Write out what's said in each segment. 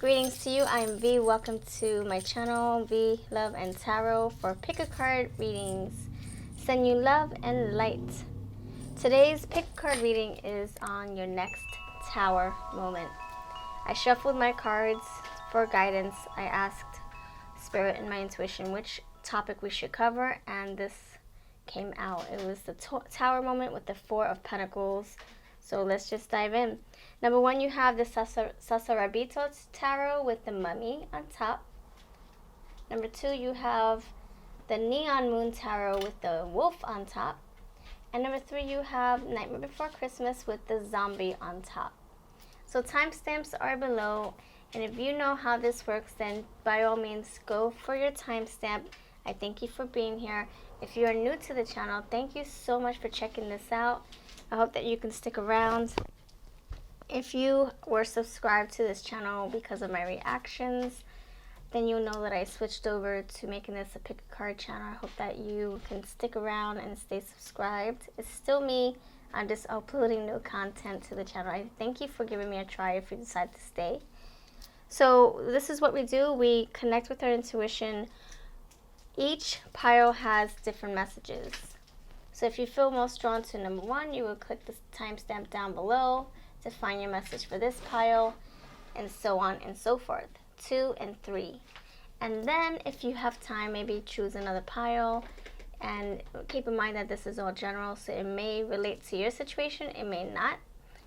Greetings to you. I'm V. Welcome to my channel, V, Love, and Tarot for pick a card readings. Send you love and light. Today's pick a card reading is on your next tower moment. I shuffled my cards for guidance. I asked Spirit and my intuition which topic we should cover, and this came out. It was the tower moment with the Four of Pentacles. So let's just dive in. Number one, you have the Sasarabito Tarot with the Mummy on top. Number two, you have the Neon Moon Tarot with the Wolf on top. And number three, you have Nightmare Before Christmas with the Zombie on top. So timestamps are below. And if you know how this works, then by all means, go for your timestamp. I thank you for being here. If you are new to the channel, thank you so much for checking this out. I hope that you can stick around. If you were subscribed to this channel because of my reactions, then you'll know that I switched over to making this a pick a card channel. I hope that you can stick around and stay subscribed. It's still me. I'm just uploading new content to the channel. I thank you for giving me a try if you decide to stay. So this is what we do. We connect with our intuition. Each pile has different messages. So if you feel most drawn to number one, you will click the timestamp down below to find your message for this pile, and so on and so forth. 2 and 3. And then if you have time, maybe choose another pile, and keep in mind that this is all general, so it may relate to your situation, it may not.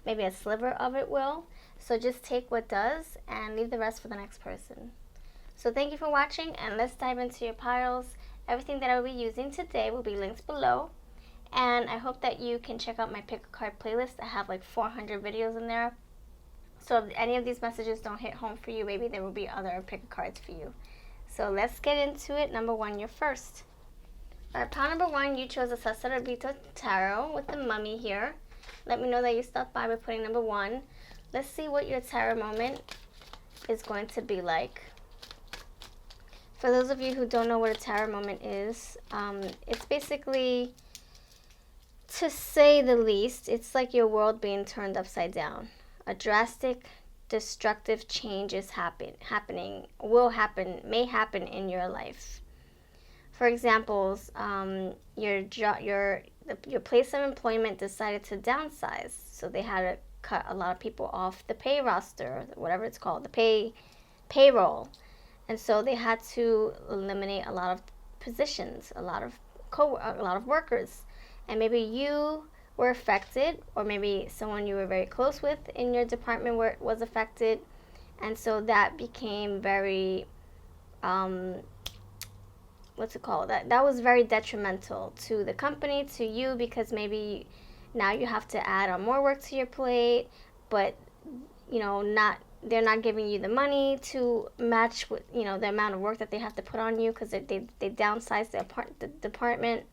Maybe a sliver of it will. So just take what does and leave the rest for the next person. So thank you for watching, and let's dive into your piles. Everything that I will be using today will be linked below. And I hope that you can check out my pick a card playlist. I have like 400 videos in there. So if any of these messages don't hit home for you, maybe there will be other pick a cards for you. So let's get into it. Number one, you're first. All right, pile number one, you chose a Sasarabito Tarot with the Mummy here. Let me know that you stopped by putting number one. Let's see what your tarot moment is going to be like. For those of you who don't know what a tarot moment is, it's basically, to say the least, it's like your world being turned upside down. A drastic, destructive change is happening, will happen, may happen in your life. For examples, your place of employment decided to downsize, so they had to cut a lot of people off the pay roster, whatever it's called, the payroll, and so they had to eliminate a lot of positions, a lot of workers. And maybe you were affected, or maybe someone you were very close with in your department was affected. And so that became very, what's it called? That was very detrimental to the company, to you, because maybe now you have to add on more work to your plate, but, you know, they're not giving you the money to match with, you know, the amount of work that they have to put on you, because they downsized the department.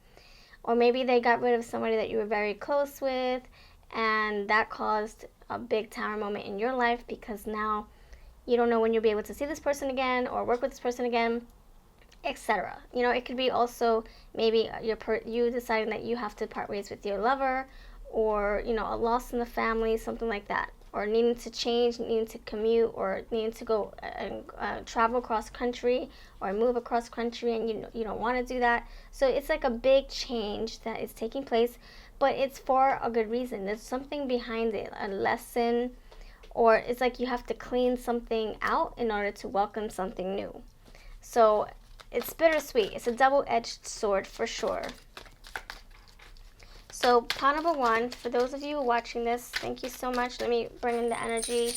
Or maybe they got rid of somebody that you were very close with, and that caused a big tower moment in your life, because now you don't know when you'll be able to see this person again or work with this person again, etc. You know, it could be also maybe you deciding that you have to part ways with your lover, or, you know, a loss in the family, something like that. Or needing to change, needing to commute, or needing to go and travel across country, or move across country, and you don't want to do that. So it's like a big change that is taking place, but it's for a good reason. There's something behind it, a lesson, or it's like you have to clean something out in order to welcome something new. So it's bittersweet. It's a double-edged sword for sure. So pile number one, for those of you watching this, thank you so much. Let me bring in the energy.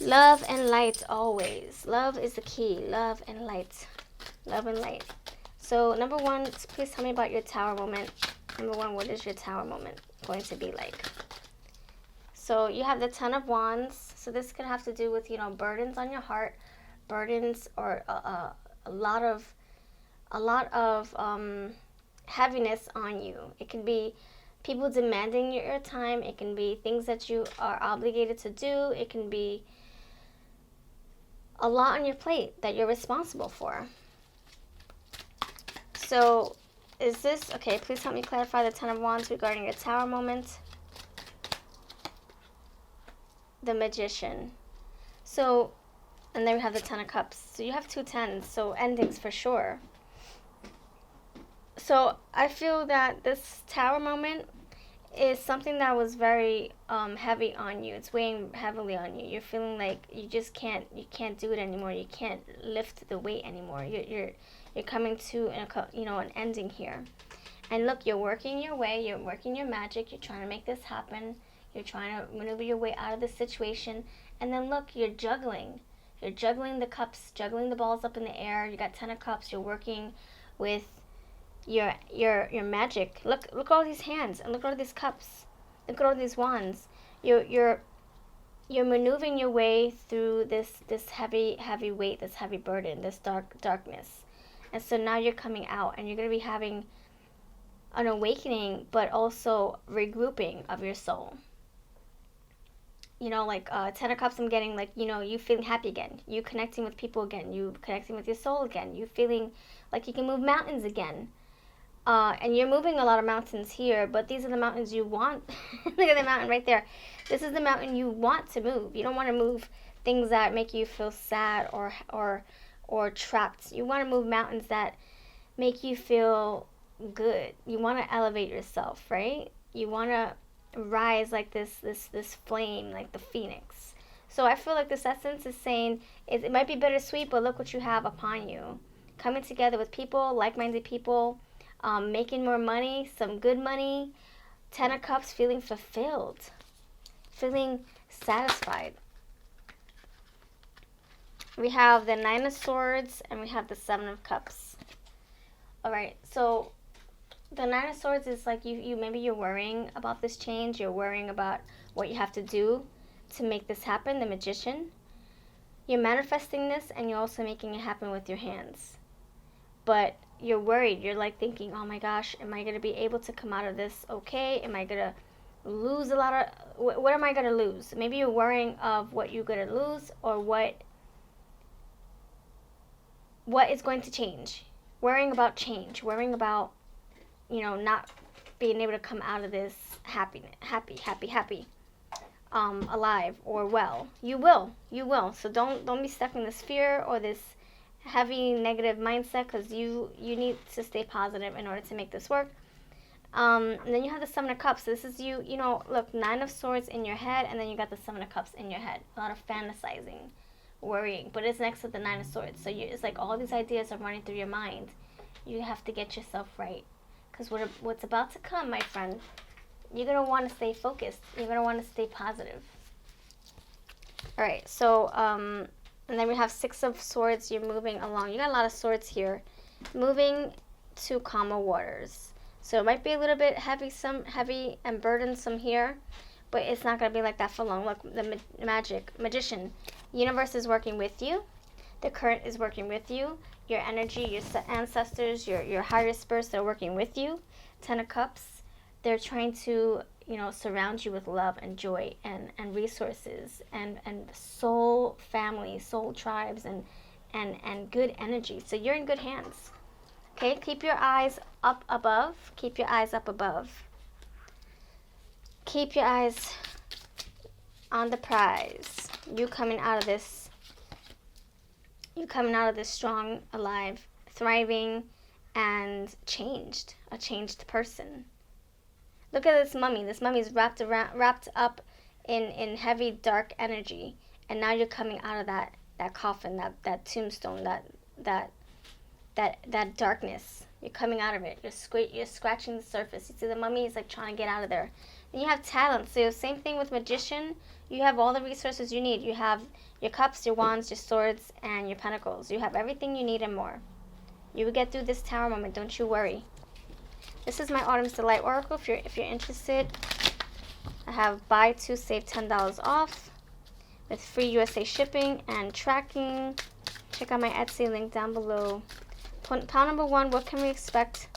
Love and light always. Love is the key. Love and light. Love and light. So number one, please tell me about your tower moment. Number one, what is your tower moment going to be like? So you have the Ten of Wands. So this could have to do with, you know, burdens on your heart, burdens, or a lot of heaviness on you. It can be people demanding your time. It can be things that you are obligated to do. It can be a lot on your plate that you're responsible for. So is this, okay, please help me clarify the Ten of Wands regarding your tower moment. The Magician. So, and then we have the Ten of Cups. So you have 2 tens, so endings for sure. So I feel that this Tower moment is something that was very heavy on you. It's weighing heavily on you. You're feeling like you can't do it anymore. You can't lift the weight anymore. You're coming to an ending here. And look, you're working your way. You're working your magic. You're trying to make this happen. You're trying to maneuver your way out of this situation. And then look, you're juggling. You're juggling the cups, juggling the balls up in the air. You got 10 of Cups. You're working with your magic. Look at all these hands, and look at all these cups. Look at all these wands. You're maneuvering your way through this heavy weight, this heavy burden, this darkness. And so now you're coming out, and you're going to be having an awakening, but also regrouping of your soul. Like 10 of Cups, I'm getting like, you feeling happy again. You connecting with people again. You connecting with your soul again. You feeling like you can move mountains again. And you're moving a lot of mountains here, but these are the mountains you want. Look at the mountain right there. This is the mountain you want to move. You don't want to move things that make you feel sad or trapped. You want to move mountains that make you feel good. You want to elevate yourself, right? You want to rise like this flame, like the phoenix. So I feel like this essence is saying it might be bittersweet, but look what you have upon you. Coming together with people, like-minded people, making more money, some good money. 10 of Cups, feeling fulfilled, feeling satisfied. We have the 9 of Swords, and we have the 7 of Cups. All right, so the 9 of Swords is like maybe you're worrying about this change. You're worrying about what you have to do to make this happen, the Magician. You're manifesting this, and you're also making it happen with your hands. But you're worried. You're like thinking, oh my gosh, am I going to be able to come out of this okay? Am I going to lose a lot of, what am I going to lose? Maybe you're worrying of what you're going to lose, or what is going to change. Worrying about change. Worrying about, not being able to come out of this happy, alive or well. You will. So don't be stuck in this fear or this heavy negative mindset, because you need to stay positive in order to make this work. And then you have the 7 of Cups. This is look, 9 of Swords in your head, and then you got the 7 of Cups in your head. A lot of fantasizing, worrying, but it's next to the 9 of Swords. So it's like all these ideas are running through your mind. You have to get yourself right, because what's about to come, my friend, you're going to want to stay focused. You're going to want to stay positive. All right, so and then we have 6 of Swords. You're moving along. You got a lot of swords here. Moving to calmer waters. So it might be a little bit heavy and burdensome here, but it's not going to be like that for long. Look, the Magician. Universe is working with you. The current is working with you. Your energy, your ancestors, your higher spirits, they're working with you. 10 of Cups. They're trying to surround you with love and joy and resources and soul family, soul tribes, and good energy. So you're in good hands. Okay, keep your eyes up above. Keep your eyes up above. Keep your eyes on the prize. You coming out of this strong, alive, thriving, and changed. A changed person. Look at this mummy. This mummy's wrapped up in heavy, dark energy. And now you're coming out of that coffin, that tombstone, that darkness. You're coming out of it. You're scratching the surface. You see the mummy is like trying to get out of there. Then you have talent. So same thing with Magician. You have all the resources you need. You have your cups, your wands, your swords, and your pentacles. You have everything you need and more. You will get through this Tower moment. Don't you worry. This is my Autumn's Delight Oracle. If you're interested, I have buy 2 save $10 off with free USA shipping and tracking. Check out my Etsy link down below. Pile number 1, what can we expect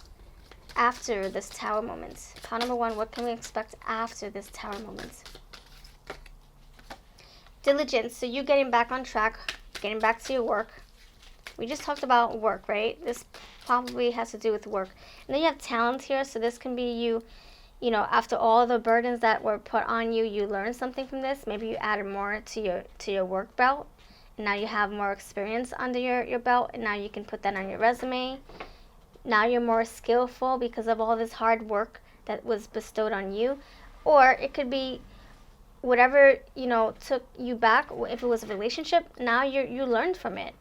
after this Tower moment? Pile number 1, what can we expect after this Tower moment? Diligence. So you getting back on track, getting back to your work. We just talked about work, right? This probably has to do with work. And then you have talent here, so this can be you you know, after all the burdens that were put on you, you learned something from this. Maybe you added more to your work belt, and now you have more experience under your belt, and now you can put that on your resume. Now you're more skillful because of all this hard work that was bestowed on you. Or it could be whatever, you know, took you back. If it was a relationship, now you learned from it.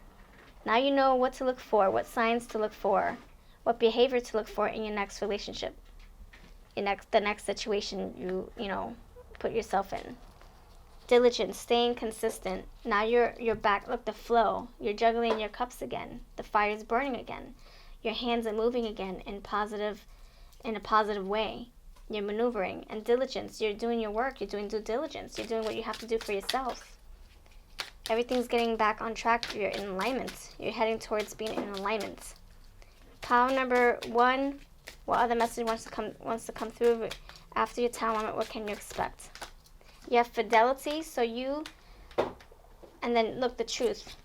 Now you know what to look for, what signs to look for, what behavior to look for in your next relationship, the next situation you know, put yourself in. Diligence, staying consistent. Now you're back. Look, the flow. You're juggling your cups again. The fire's burning again. Your hands are moving again in a positive way. You're maneuvering. And diligence. You're doing your work. You're doing due diligence. You're doing what you have to do for yourself. Everything's getting back on track. You're in alignment. You're heading towards being in alignment. Pile number 1. What other message wants to come through after your tower moment? What can you expect? You have fidelity, so you, and then look, the truth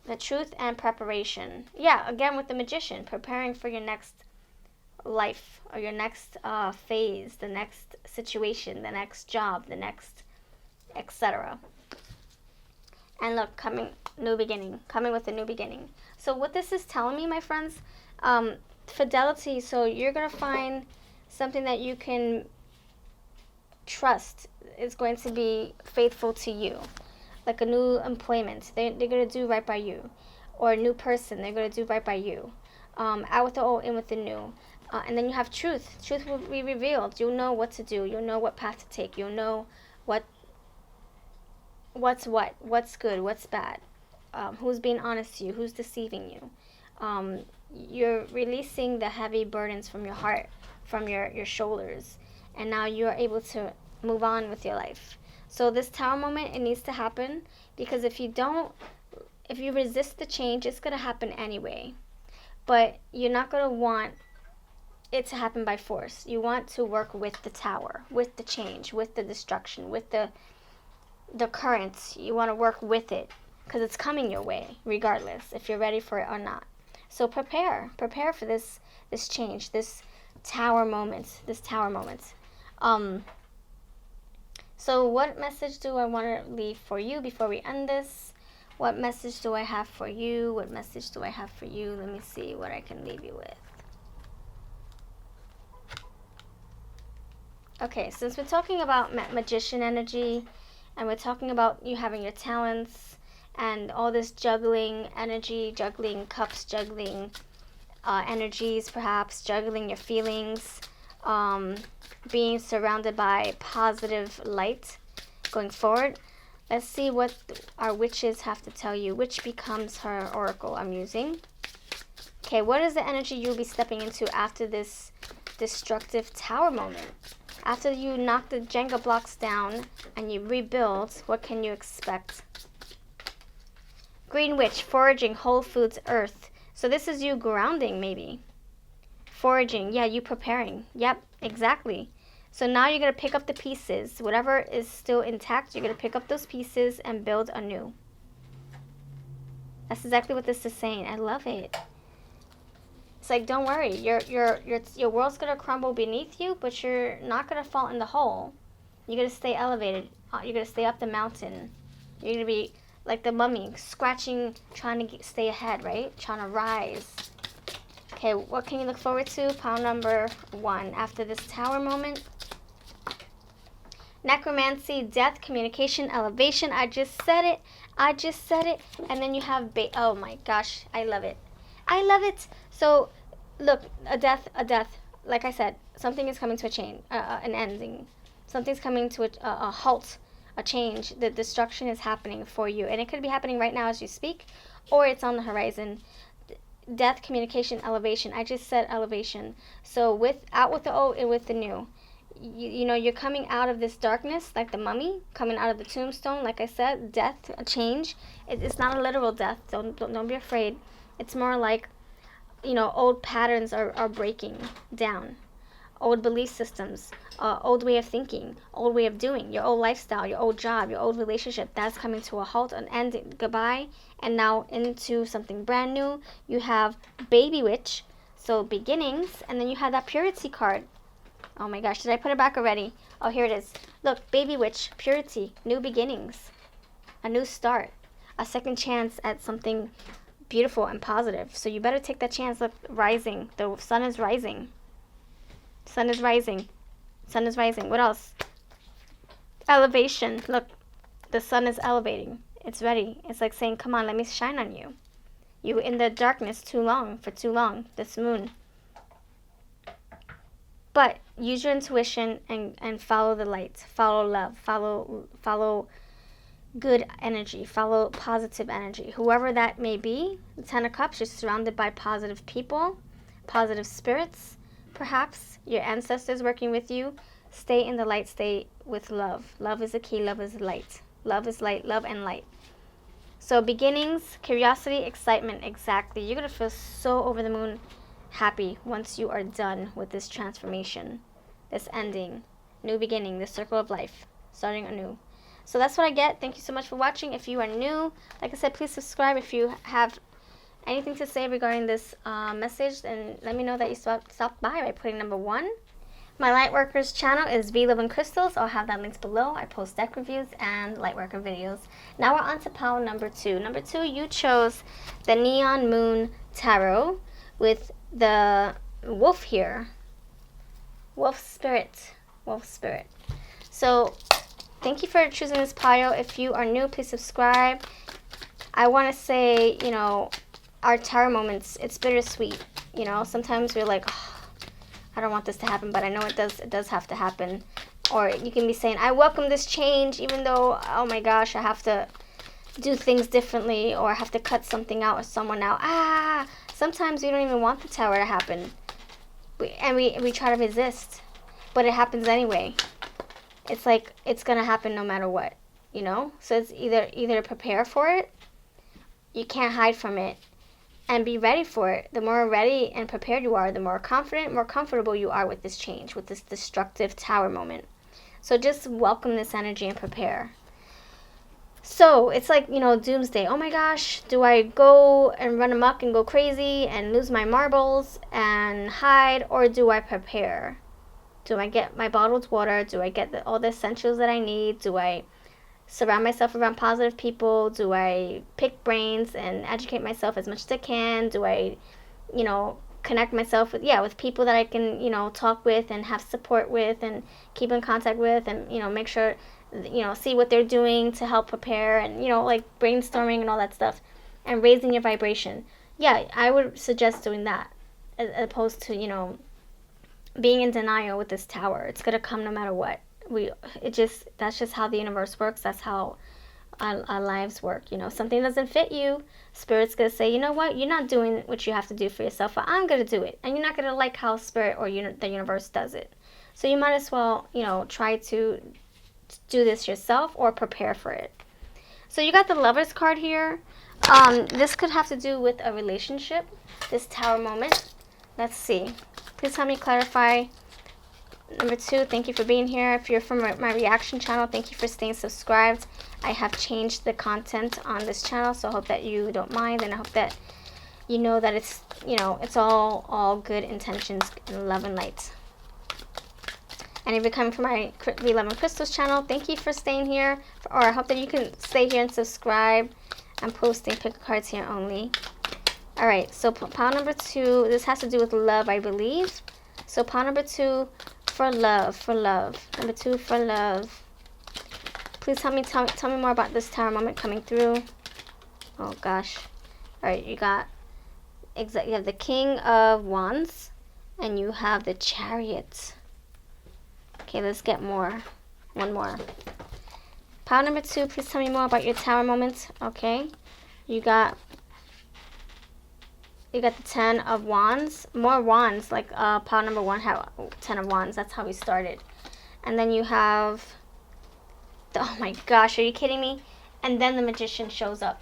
and preparation. Yeah, again with the magician, preparing for your next life or your next phase, the next situation, the next job, the next etc. And look, coming with a new beginning. So what this is telling me, my friends, fidelity, so you're going to find something that you can trust is going to be faithful to you, like a new employment. They're going to do right by you, or a new person, they're going to do right by you. Out with the old, in with the new. And then you have truth. Truth will be revealed. You'll know what to do. You'll know what path to take. You'll know what's good, what's bad, who's being honest to you, who's deceiving you. You're releasing the heavy burdens from your heart, from your shoulders, and now you are able to move on with your life. So this tower moment, it needs to happen, because if you resist the change, it's going to happen anyway. But you're not going to want it to happen by force. You want to work with the tower, with the change, with the destruction, with the currents. You want to work with it, because it's coming your way, regardless if you're ready for it or not. So prepare for this change, this tower moment. So what message do I want to leave for you before we end this? What message do I have for you? Let me see what I can leave you with. Okay, since we're talking about magician energy, and we're talking about you having your talents, and all this juggling energy, juggling cups, juggling energies, perhaps juggling your feelings, being surrounded by positive light going forward. Let's see what our witches have to tell you. Which becomes her oracle I'm using. Okay, what is the energy you'll be stepping into after this destructive tower moment? After you knock the Jenga blocks down and you rebuild, what can you expect? Green Witch, foraging, whole foods, earth. So this is you grounding, maybe. Foraging, yeah, you preparing. Yep, exactly. So now you're going to pick up the pieces. Whatever is still intact, you're going to pick up those pieces and build anew. That's exactly what this is saying. I love it. It's like, don't worry. Your world's going to crumble beneath you, but you're not going to fall in the hole. You're going to stay elevated. You're going to stay up the mountain. You're going to be like the mummy, scratching, trying to stay ahead, right? Trying to rise. Okay, what can you look forward to? Pile number 1. After this tower moment. Necromancy, death, communication, elevation. I just said it. And then you have, oh my gosh, I love it. So, look, a death. Like I said, something is coming to an ending. Something's coming to a halt. A change, the destruction is happening for you, and it could be happening right now as you speak, or it's on the horizon. Death, communication, elevation. I just said elevation. So out with the old and with the new. You know, you're coming out of this darkness, like the mummy, coming out of the tombstone. Like I said, death, a change. It's not a literal death. Don't be afraid. It's more like, you know, old patterns are breaking down. Old belief systems, old way of thinking, old way of doing, your old lifestyle, your old job, your old relationship, that's coming to a halt, an end, goodbye, and now into something brand new. You have Baby Witch, so beginnings, and then you have that Purity card, Oh my gosh, did I put it back already? Oh, here it is. Look, baby witch, purity, new beginnings, a new start, a second chance at something beautiful and positive. So you better take that chance. Look, rising. The sun is rising. Sun is rising. Sun is rising. What else? Elevation. Look, the sun is elevating. It's ready. It's like saying, come on, let me shine on you. You were in the darkness for too long, this moon. But use your intuition and follow the light. Follow love. Follow good energy. Follow positive energy. Whoever that may be, the 10 of Cups, you're surrounded by positive people, positive spirits, perhaps your ancestors working with you. Stay in the light. Stay with love. Love is the key. Love is light. Love is light. Love and light. So beginnings, curiosity, excitement, exactly. You're going to feel so over the moon happy once you are done with this transformation, this ending, new beginning, the circle of life, starting anew. So that's what I get. Thank you so much for watching. If you are new, like I said, please subscribe. If you have anything to say regarding this message, then let me know that you stopped by putting number 1. My Lightworkers channel is V Love and Crystals. I'll have that linked below. I post deck reviews and Lightworker videos. Now we're on to pile number 2. Number 2, you chose the Neon Moon Tarot with the wolf here. Wolf spirit. Wolf spirit. So thank you for choosing this pile. If you are new, please subscribe. I want to say, you know, our tarot moments, it's bittersweet. You know, sometimes we're like, oh, I don't want this to happen, but I know it does have to happen. Or you can be saying, I welcome this change, even though, oh my gosh, I have to do things differently, or I have to cut something out or someone out. Sometimes we don't even want the tower to happen. We try to resist, but it happens anyway. It's like, it's going to happen no matter what, you know? So it's either prepare for it, you can't hide from it, and be ready for it. The more ready and prepared you are, the more confident, more comfortable you are with this change, with this destructive tower moment. So just welcome this energy and prepare. So it's like, you know, doomsday. Oh my gosh, do I go and run amok and go crazy and lose my marbles and hide, or do I prepare? Do I get my bottled water? Do I get all the essentials that I need? Do I surround myself around positive people? Do I pick brains and educate myself as much as I can? Do I, you know, connect myself with people that I can, you know, talk with and have support with and keep in contact with, and, you know, make sure, you know, see what they're doing to help prepare, and, you know, like brainstorming and all that stuff, and raising your vibration. Yeah, I would suggest doing that as opposed to, you know, being in denial with this tower. It's going to come no matter what. That's just how the universe works. That's how our lives work. You know, something doesn't fit you, Spirit's gonna say, you know what, you're not doing what you have to do for yourself, but I'm gonna do it, and you're not gonna like how Spirit or the universe does it. So you might as well, you know, try to do this yourself or prepare for it. So you got the Lovers card here. This could have to do with a relationship, this tower moment. Let's see. Please help me clarify. Number 2, thank you for being here. If you're from my reaction channel, thank you for staying subscribed. I have changed the content on this channel, so I hope that you don't mind, and I hope that you know that it's, you know, it's all good intentions and love and light. And if you're coming from my We Love and Crystals channel, thank you for staying here, or I hope that you can stay here and subscribe. I'm posting pick cards here only. Alright, so pile number 2, this has to do with love, I believe. So pile number 2, for love. Number 2, for love. Please tell me more about this tower moment coming through. Oh gosh. Alright, you have the King of Wands, and you have the Chariot. Okay, let's get more. One more. Pile number 2, please tell me more about your tower moment. Okay. You got the 10 of Wands. More Wands, like pile number 1 had 10 of Wands. That's how we started. And then you have oh my gosh, are you kidding me? And then the Magician shows up.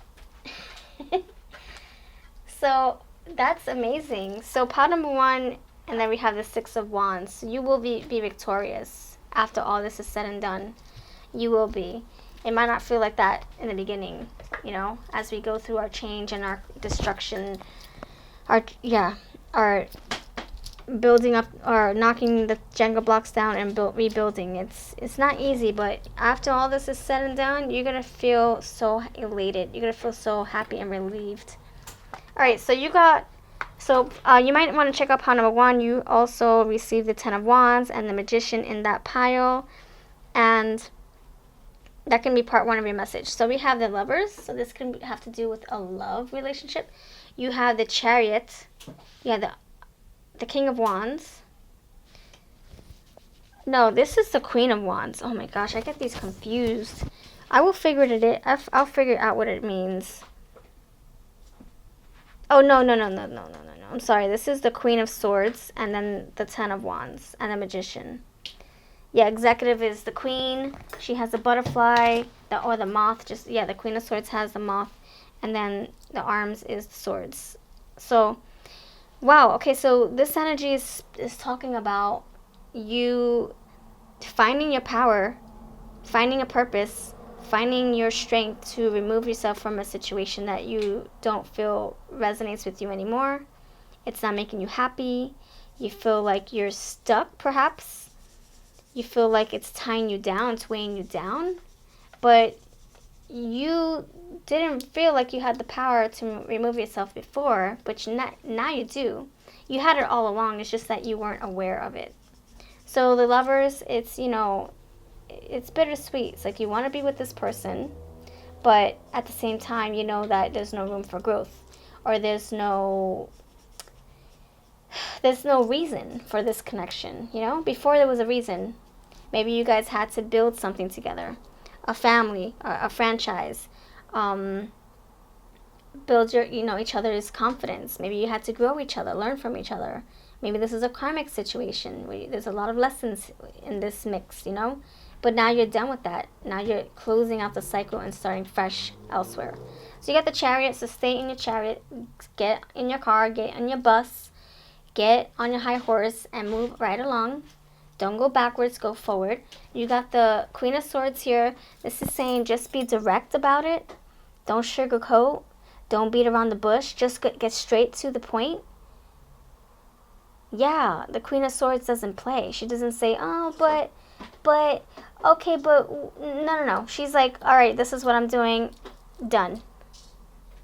So that's amazing. So pile number 1, and then we have the 6 of Wands. So you will be victorious after all this is said and done. You will be. It might not feel like that in the beginning, you know, as we go through our change and our destruction, our building up or knocking the Jenga blocks down and rebuilding. It's not easy, but after all this is said and done, you're gonna feel so elated. You're gonna feel so happy and relieved. All right, so you got. So you might want to check out pile number 1. You also received the 10 of Wands and the Magician in that pile, and that can be part 1 of your message. So we have the Lovers. So this can have to do with a love relationship. You have the Chariot. You have the King of Wands. No, this is the Queen of Wands. Oh my gosh, I get these confused. I will figure it out. I'll figure out what it means. Oh, no. I'm sorry. This is the Queen of Swords and then the 10 of Wands and the Magician. Yeah, Executive is the Queen. She has the butterfly, or the moth. The Queen of Swords has the moth, and then the arms is the swords. So, wow. Okay, so this energy is talking about you finding your power, finding a purpose, finding your strength to remove yourself from a situation that you don't feel resonates with you anymore. It's not making you happy. You feel like you're stuck, perhaps. You feel like it's tying you down, it's weighing you down. But you didn't feel like you had the power to remove yourself before, but now you do. You had it all along, it's just that you weren't aware of it. So the Lovers, it's, it's bittersweet. It's like you want to be with this person, but at the same time, you know that there's no room for growth, or there's no reason for this connection. Before there was a reason. Maybe you guys had to build something together, a family, a franchise, build each other's confidence. Maybe you had to grow each other, learn from each other. Maybe this is a karmic situation where there's a lot of lessons in this mix, But now you're done with that. Now you're closing out the cycle and starting fresh elsewhere. So you got the Chariot, so stay in your chariot, get in your car, get on your bus, get on your high horse, and move right along. Don't go backwards, go forward. You got the Queen of Swords here. This is saying just be direct about it. Don't sugarcoat. Don't beat around the bush. Just get straight to the point. Yeah, the Queen of Swords doesn't play. She doesn't say, oh, but, okay, but, no. She's like, all right, this is what I'm doing. Done.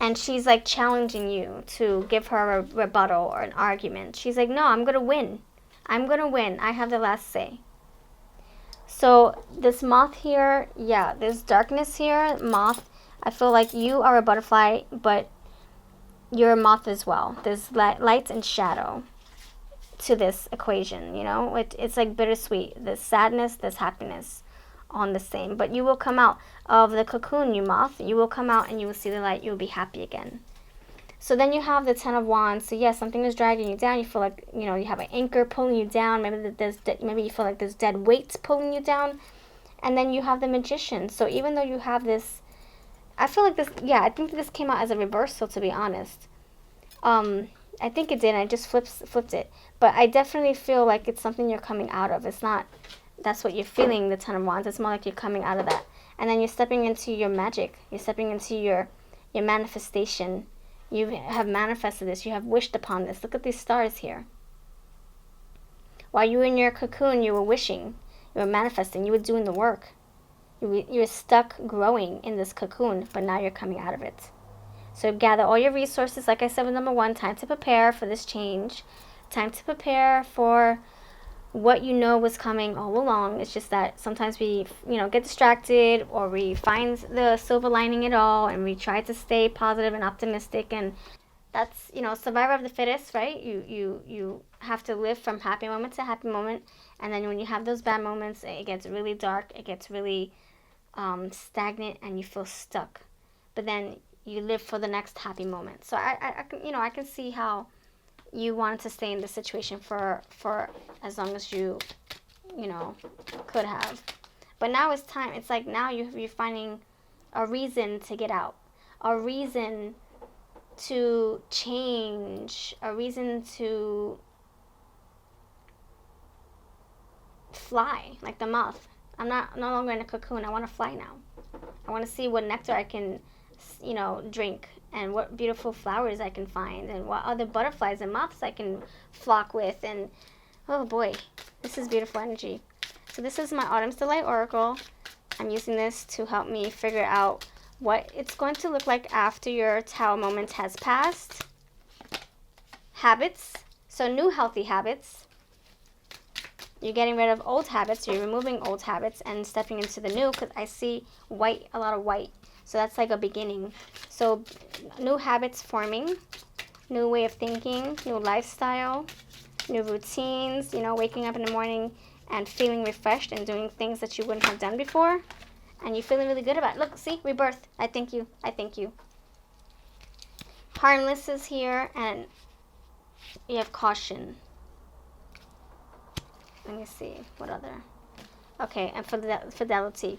And she's like challenging you to give her a rebuttal or an argument. She's like, no, I'm going to win. I'm going to win. I have the last say. So this moth here, yeah, there's darkness here. Moth, I feel like you are a butterfly, but you're a moth as well. There's light and shadow to this equation, It's like bittersweet. There's sadness, there's happiness on the same. But you will come out of the cocoon, you moth. You will come out and you will see the light. You will be happy again. So then you have the 10 of Wands. So yes, something is dragging you down. You feel like, you have an anchor pulling you down. Maybe you feel like there's dead weights pulling you down. And then you have the Magician. So even though you have this, I feel like this, I think this came out as a reversal, to be honest. I think it did. I just flipped it. But I definitely feel like it's something you're coming out of. It's not, that's what you're feeling, the 10 of Wands. It's more like you're coming out of that. And then you're stepping into your magic. You're stepping into your manifestation. You have manifested this. You have wished upon this. Look at these stars here. While you were in your cocoon, you were wishing. You were manifesting. You were doing the work. You were stuck growing in this cocoon, but now you're coming out of it. So gather all your resources. Like I said with number 1, time to prepare for this change. Time to prepare for what you know was coming all along. It's just that sometimes we, get distracted, or we find the silver lining it all, and we try to stay positive and optimistic, and that's, survivor of the fittest, right? You have to live from happy moment to happy moment, and then when you have those bad moments, it gets really dark, it gets really stagnant, and you feel stuck. But then you live for the next happy moment. So I can see how you wanted to stay in this situation for as long as you could have. But now it's time. It's like now you're finding a reason to get out, a reason to change, a reason to fly like the moth. I'm no longer in a cocoon. I want to fly now. I want to see what nectar I can you know, drink, and what beautiful flowers I can find, and what other butterflies and moths I can flock with, and oh boy, this is beautiful energy. So this is my Autumn's Delight Oracle. I'm using this to help me figure out what it's going to look like after your Tower moment has passed. Habits, so new healthy habits. You're getting rid of old habits, you're removing old habits and stepping into the new, because I see white, a lot of white. So that's like a beginning. So new habits forming, new way of thinking, new lifestyle, new routines, you know, waking up in the morning and feeling refreshed and doing things that you wouldn't have done before. And you're feeling really good about it. Look, see, rebirth. I thank you. I thank you. Harmless is here, and you have caution. Let me see, what other? Okay, and fidelity.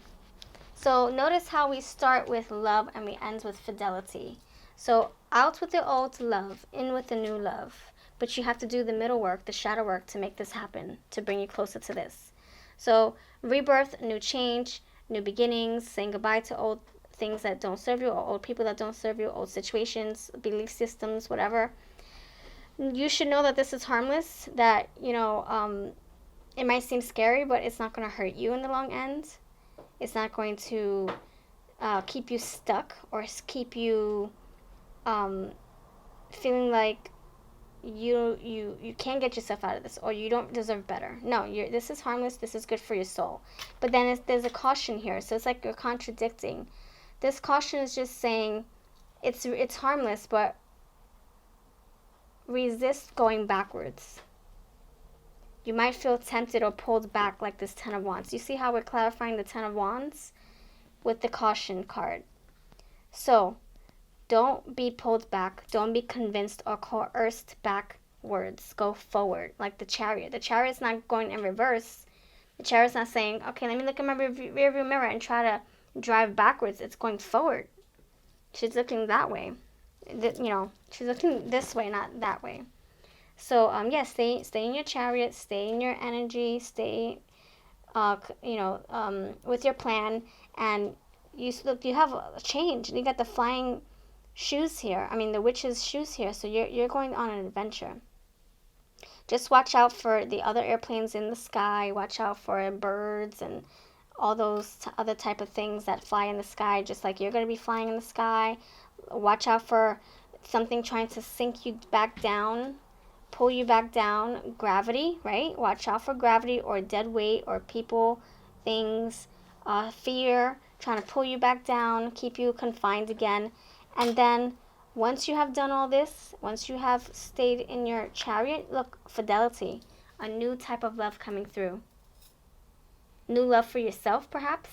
So notice how we start with love and we end with fidelity. So out with the old love, in with the new love. But you have to do the middle work, the shadow work, to make this happen, to bring you closer to this. So rebirth, new change, new beginnings, saying goodbye to old things that don't serve you, or old people that don't serve you, old situations, belief systems, whatever. You should know that this is harmless, that, you know, it might seem scary, but it's not going to hurt you in the long end. It's not going to keep you stuck or keep you feeling like you can't get yourself out of this, or you don't deserve better. No, this is harmless. This is good for your soul. But then there's a caution here, so it's like you're contradicting. This caution is just saying it's harmless, but resist going backwards. You might feel tempted or pulled back, like this Ten of Wands. You see how we're clarifying the Ten of Wands with the caution card. So don't be pulled back. Don't be convinced or coerced backwards. Go forward, like the Chariot. The Chariot's not going in reverse. The Chariot's not saying, okay, let me look at my rearview mirror and try to drive backwards. It's going forward. She's looking that way. You know, she's looking this way, not that way. So, yeah, stay in your Chariot, stay in your energy, stay, you know, with your plan. And you have a change. You got the flying shoes here. I mean, the witch's shoes here. So you're going on an adventure. Just watch out for the other airplanes in the sky. Watch out for birds and all those other type of things that fly in the sky, just like you're going to be flying in the sky. Watch out for something trying to sink you back down, pull you back down. Gravity, right? Watch out for gravity or dead weight or people, things, fear trying to pull you back down, keep you confined again. And then once you have done all this, once you have stayed in your Chariot, look, fidelity, a new type of love coming through. New love for yourself, perhaps,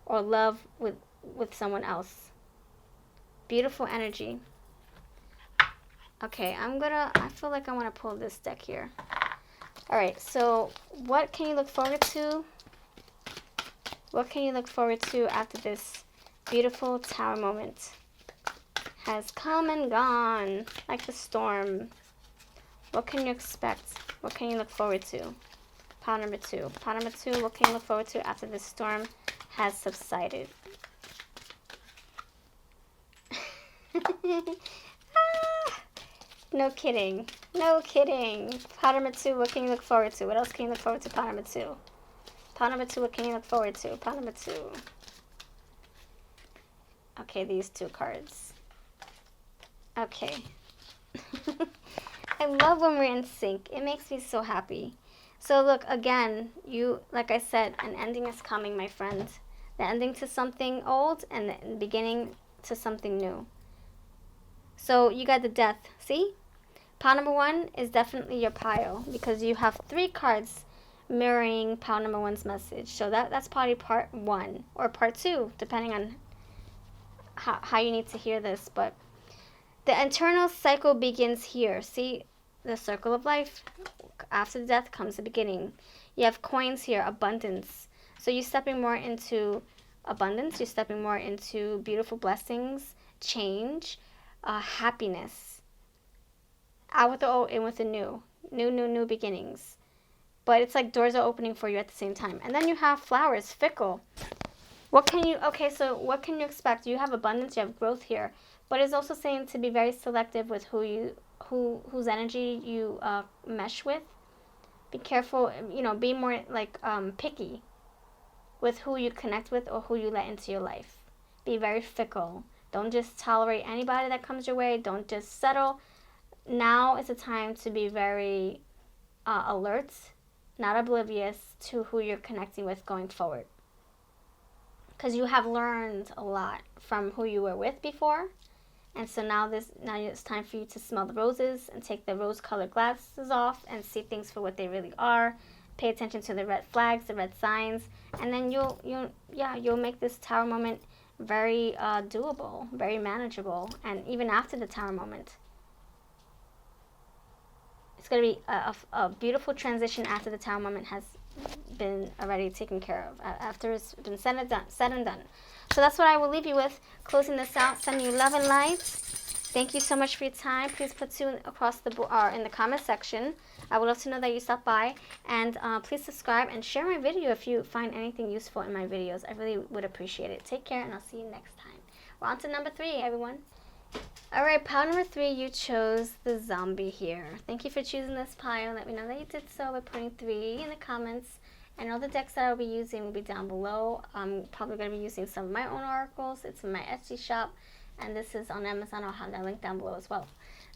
or love with someone else. Beautiful energy. Okay, I feel like I want to pull this deck here. All right, so what can you look forward to? What can you look forward to after this beautiful Tower moment has come and gone like the storm? What can you expect? What can you look forward to? Pile number 2. Pile number 2, what can you look forward to after this storm has subsided? No kidding. No kidding. Pile number 2, what can you look forward to? What else can you look forward to? Pile number 2. Pile number 2, what can you look forward to? Pile number 2. Okay, these 2 cards. Okay. I love when we're in sync. It makes me so happy. So look, again, like I said, an ending is coming, my friend. The ending to something old and the beginning to something new. So you got the Death. See? Pile number 1 is definitely your pile because you have 3 cards mirroring pile number 1's message. So that's probably part 1 or part 2, depending on how you need to hear this. But the internal cycle begins here. See? The circle of life. After death comes the beginning. You have coins here, abundance. So you're stepping more into abundance. You're stepping more into beautiful blessings, change, happiness. Out with the old, in with the new. New beginnings. But it's like doors are opening for you at the same time. And then you have flowers, fickle. So what can you expect? You have abundance, you have growth here, but it's also saying to be very selective with whose energy you mesh with. Be careful, be more like picky with who you connect with or who you let into your life. Be very fickle. Don't just tolerate anybody that comes your way. Don't just settle. Now is the time to be very alert, not oblivious to who you're connecting with going forward. Because you have learned a lot from who you were with before. And so now it's time for you to smell the roses and take the rose-colored glasses off and see things for what they really are. Pay attention to the red flags, the red signs, and then you'll make this tower moment very doable, very manageable. And even after the tower moment, it's going to be a beautiful transition after the tower moment has been already taken care of, after it's been said and done. So that's what I will leave you with. Closing this out, sending you love and light. Thank you so much for your time. Please put 2 across the in the comment section. I would love to know that you stopped by. And please subscribe and share my video if you find anything useful in my videos. I really would appreciate it. Take care, and I'll see you next time. We're on to number 3, everyone. All right, pile number 3, you chose the zombie here. Thank you for choosing this pile. Let me know that you did so by putting 3 in the comments. And all the decks that I'll be using will be down below. I'm probably going to be using some of my own oracles. It's in my Etsy shop. And this is on Amazon. I'll have that link down below as well.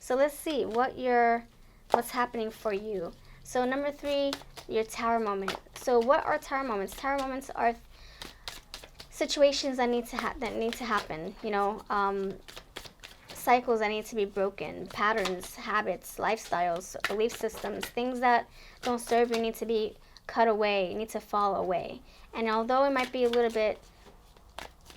So let's see what's happening for you. So number 3, your tower moment. So what are tower moments? Tower moments are situations that need to happen. Cycles that need to be broken, patterns, habits, lifestyles, belief systems, things that don't serve you need to be cut away, need to fall away. And although it might be a little bit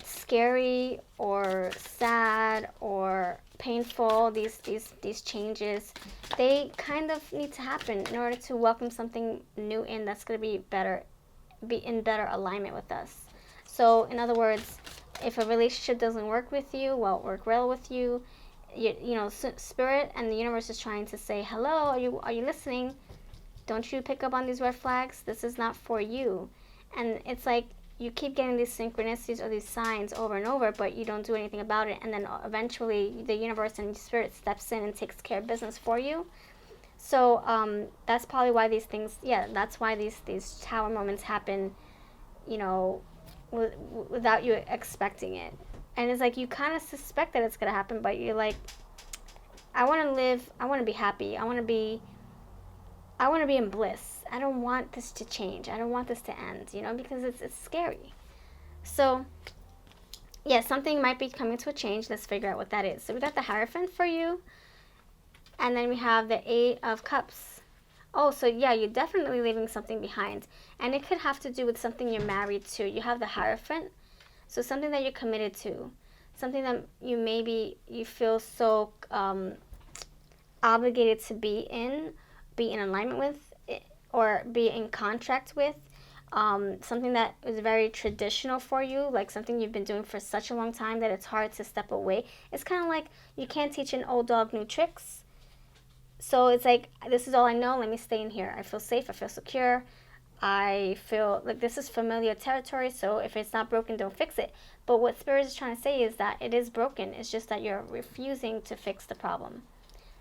scary or sad or painful, these changes, they kind of need to happen in order to welcome something new in that's going to be in better alignment with us. So in other words, if a relationship doesn't work with you, won't work well with you, spirit and the universe is trying to say, hello, are you listening? Don't you pick up on these red flags? This is not for you. And it's like you keep getting these synchronicities or these signs over and over, but you don't do anything about it. And then eventually the universe and spirit steps in and takes care of business for you. So that's probably why these things, that's why these tower moments happen, without you expecting it. And it's like you kind of suspect that it's going to happen, but you're like, I want to live, I want to be happy, I want to be in bliss. I don't want this to change. I don't want this to end, because it's scary. So, something might be coming to a change. Let's figure out what that is. So we got the Hierophant for you. And then we have the 8 of Cups. Oh, so you're definitely leaving something behind. And it could have to do with something you're married to. You have the Hierophant. So something that you're committed to. Something that you feel so obligated to be in alignment with, or be in contract with. Something that is very traditional for you, like something you've been doing for such a long time that it's hard to step away. It's kind of like you can't teach an old dog new tricks. So it's like, this is all I know, let me stay in here. I feel safe, I feel secure, I feel like this is familiar territory, so if it's not broken, don't fix it. But what Spirit is trying to say is that it is broken. It's just that you're refusing to fix the problem,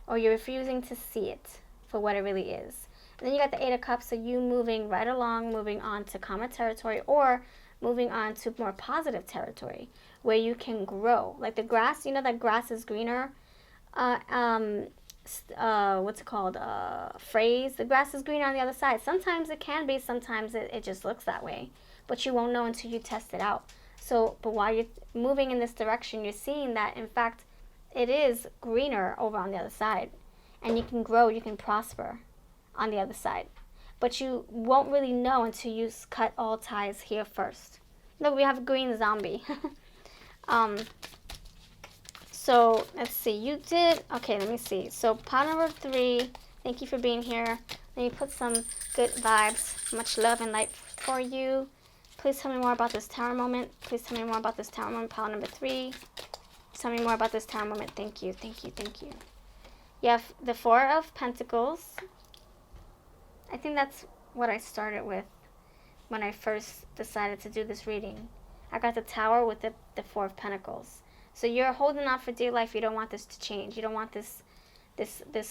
or you're refusing to see it for what it really is. And then you got the 8 of Cups, so you moving right along, moving on to calmer territory, or moving on to more positive territory where you can grow. Like the grass, that grass is greener. What's it called? Phrase. The grass is greener on the other side. Sometimes it can be, sometimes it just looks that way. But you won't know until you test it out. So, but while you're moving in this direction, you're seeing that, in fact, it is greener over on the other side. And you can grow, you can prosper on the other side. But you won't really know until you cut all ties here first. Look, we have a green zombie. So, let's see. Okay, let me see. So, pile number 3, thank you for being here. Let me put some good vibes, much love and light for you. Please tell me more about this tower moment. Please tell me more about this tower moment, pile number 3. Tell me more about this tower moment. Thank you, thank you, thank you. You have the 4 of Pentacles. I think that's what I started with when I first decided to do this reading. I got the Tower with the Four of Pentacles. So you're holding on for dear life. You don't want this to change. You don't want this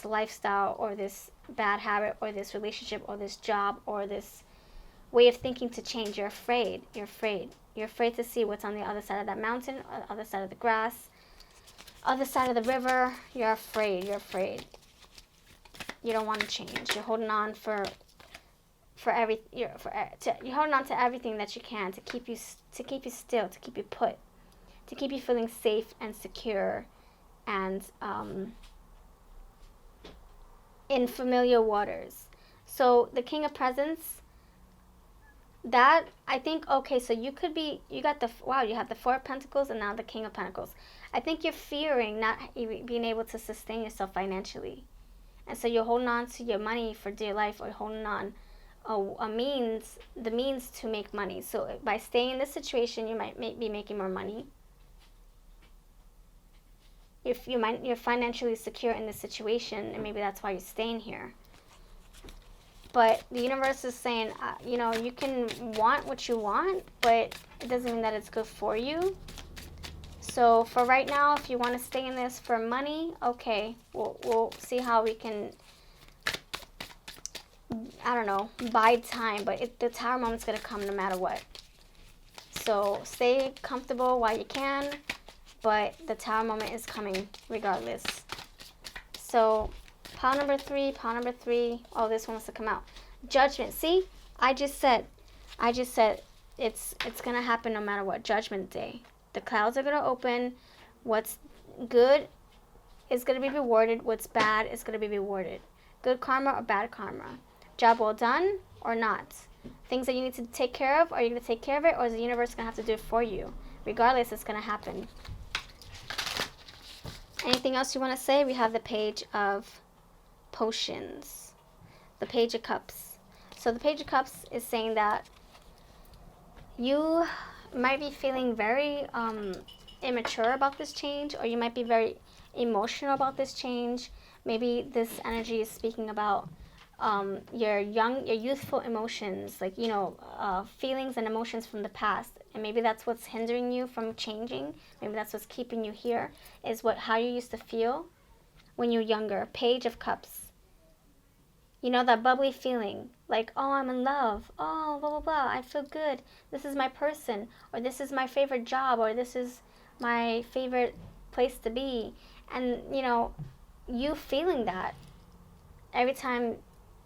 lifestyle or this bad habit or this relationship or this job or this way of thinking to change. You're afraid. You're afraid. You're afraid to see what's on the other side of that mountain, or the other side of the grass, other side of the river. You're afraid. You're afraid. You don't want to change. You're holding on you're holding on to everything that you can to keep you still, to keep you put, to keep you feeling safe and secure, and in familiar waters. So the King of Presents, that, I think, okay, so you got you have the Four of Pentacles and now the King of Pentacles. I think you're fearing not being able to sustain yourself financially. And so you're holding on to your money for dear life, or holding on the means to make money. So by staying in this situation, you might be making more money. If you're financially secure in this situation, and maybe that's why you're staying here. But the universe is saying, you can want what you want, but it doesn't mean that it's good for you. So for right now, if you want to stay in this for money, okay, we'll see how we can, I don't know, bide time. But the Tower moment's going to come no matter what. So stay comfortable while you can, but the Tower moment is coming regardless. So pile number three. Oh, this one wants to come out. Judgment. See, I just said it's going to happen no matter what. Judgment Day. The clouds are going to open. What's good is going to be rewarded. What's bad is going to be rewarded. Good karma or bad karma. Job well done or not. Things that you need to take care of, are you going to take care of it, or is the universe going to have to do it for you? Regardless, it's going to happen. Anything else you want to say? We have the Page of Potions. The Page of Cups. So the Page of Cups is saying that you might be feeling very immature about this change, or you might be very emotional about this change. Maybe this energy is speaking about your youthful emotions, like, feelings and emotions from the past. And maybe that's what's hindering you from changing. Maybe that's what's keeping you here, is how you used to feel when you were younger. Page of Cups. That bubbly feeling, like, oh, I'm in love, oh, blah, blah, blah, I feel good, this is my person, or this is my favorite job, or this is my favorite place to be. And, you feeling that every time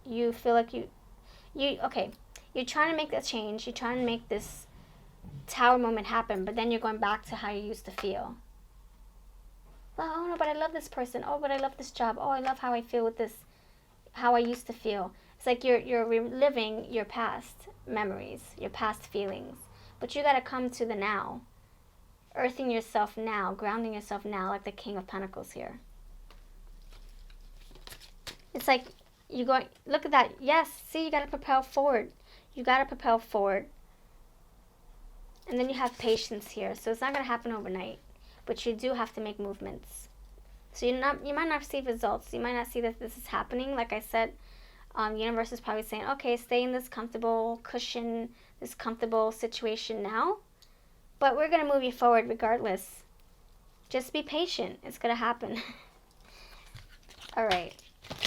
you feel like you're trying to make that change, you're trying to make this Tower moment happen, but then you're going back to how you used to feel. Well, oh, no, but I love this person, oh, but I love this job, oh, I love how I feel with this, how I used to feel. It's like you're reliving your past memories, your past feelings. But you got to come to the now. Earthing yourself now, grounding yourself now, like the King of Pentacles here. It's like you going, look at that. Yes, see, you got to propel forward. You got to propel forward. And then you have patience here. So it's not going to happen overnight, but you do have to make movements. So you might not see results. You might not see that this is happening. Like I said, universe is probably saying, okay, stay in this comfortable cushion, this comfortable situation now. But we're going to move you forward regardless. Just be patient. It's going to happen. All right.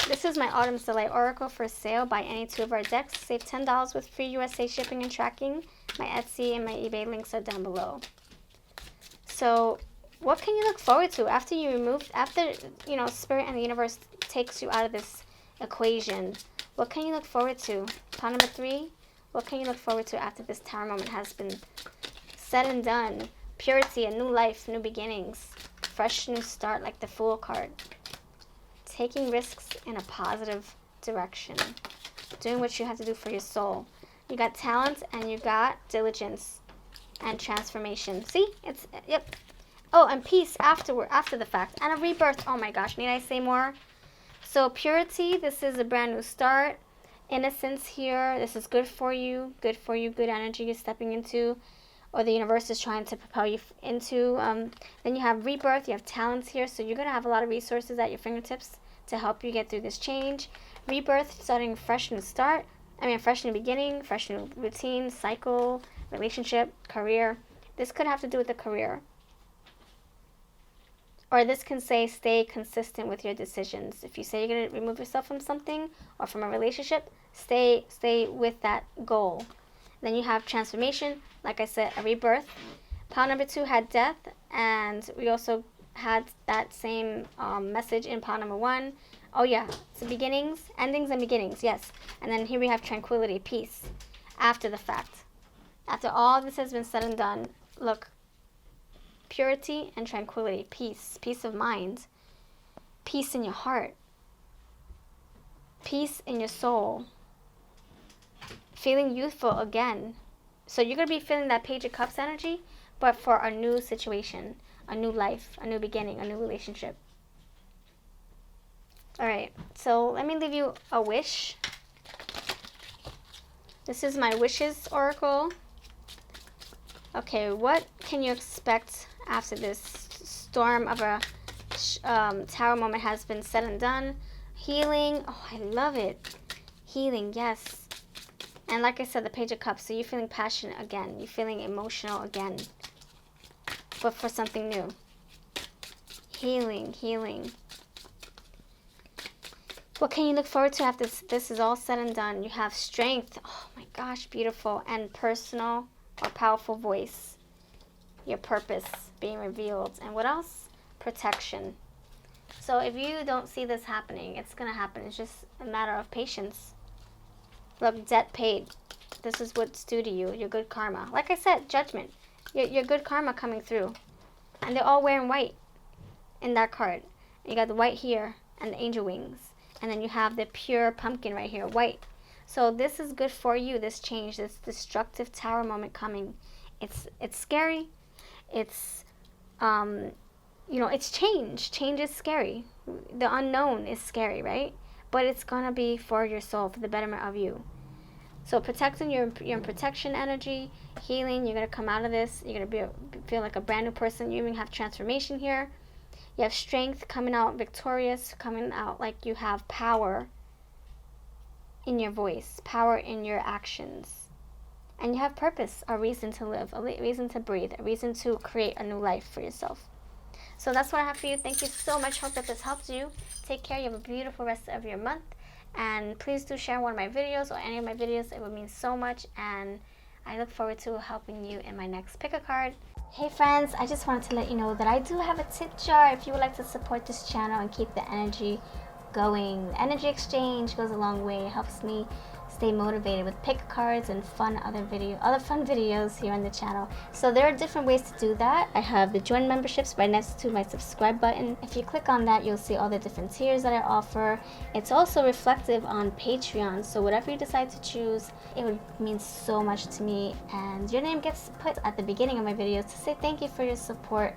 This is my Autumn's Delight Oracle for sale. Buy any two of our decks. Save $10 with free USA shipping and tracking. My Etsy and my eBay links are down below. So what can you look forward to after Spirit and the universe takes you out of this equation? What can you look forward to? Pile number 3. What can you look forward to after this Tower moment has been said and done? Purity, a new life, new beginnings, fresh new start, like the Fool card. Taking risks in a positive direction. Doing what you have to do for your soul. You got talent and you got diligence and transformation. See? Yep. Oh, and peace after the fact. And a rebirth. Oh my gosh, need I say more? So purity, this is a brand new start. Innocence here, this is good for you, good energy you're stepping into, or the universe is trying to propel you into. Then you have rebirth, you have talents here, so you're going to have a lot of resources at your fingertips to help you get through this change. Rebirth, starting a fresh new start. Fresh new beginning, fresh new routine, cycle, relationship, career. This could have to do with the career. Or this can say stay consistent with your decisions. If you say you're going to remove yourself from something or from a relationship, stay with that goal. Then you have transformation, like I said, a rebirth. Pile number 2 had death, and we also had that same message in pile number 1. Oh yeah, it's beginnings, endings and beginnings, yes. And then here we have tranquility, peace, after the fact. After all this has been said and done, look, purity and tranquility, peace of mind, peace in your heart, peace in your soul, feeling youthful again. So you're going to be feeling that Page of Cups energy, but for a new situation, a new life, a new beginning, a new relationship. All right, so let me leave you a wish. This is my wishes oracle. Okay, what can you expect after this storm of a tarot moment has been said and done? Healing. Oh, I love it. Healing, yes. And like I said, the Page of Cups. So you're feeling passionate again. You're feeling emotional again. But for something new. Healing, healing. What can you look forward to after this is all said and done? You have strength. Oh my gosh, beautiful. And personal or powerful voice. Your purpose being revealed. And what else? Protection. So if you don't see this happening, it's going to happen. It's just a matter of patience. Look, debt paid. This is what's due to you. Your good karma. Like I said, judgment. Your good karma coming through. And they're all wearing white in that card. You got the white here and the angel wings. And then you have the pure pumpkin right here, white. So this is good for you, this change, this destructive tower moment coming. It's scary. It's, it's change. Change is scary. The unknown is scary, right? But it's going to be for your soul, for the betterment of you. So protecting you're in protection energy, healing, you're going to come out of this. You're going to feel like a brand new person. You even have transformation here. You have strength, coming out victorious, coming out like you have power in your voice, power in your actions. And you have purpose, a reason to live, a reason to breathe, a reason to create a new life for yourself. So that's what I have for you. Thank you so much. Hope that this helps you. Take care. You have a beautiful rest of your month. And please do share one of my videos or any of my videos. It would mean so much. And I look forward to helping you in my next pick a card. Hey friends, I just wanted to let you know that I do have a tip jar if you would like to support this channel and keep the energy going. The energy exchange goes a long way. It helps me stay motivated with pick cards and other fun videos here on the channel. So there are different ways to do that. I have the join memberships right next to my subscribe button. If you click on that, you'll see all the different tiers that I offer. It's also reflective on Patreon, so whatever you decide to choose, it would mean so much to me, and your name gets put at the beginning of my videos to say thank you for your support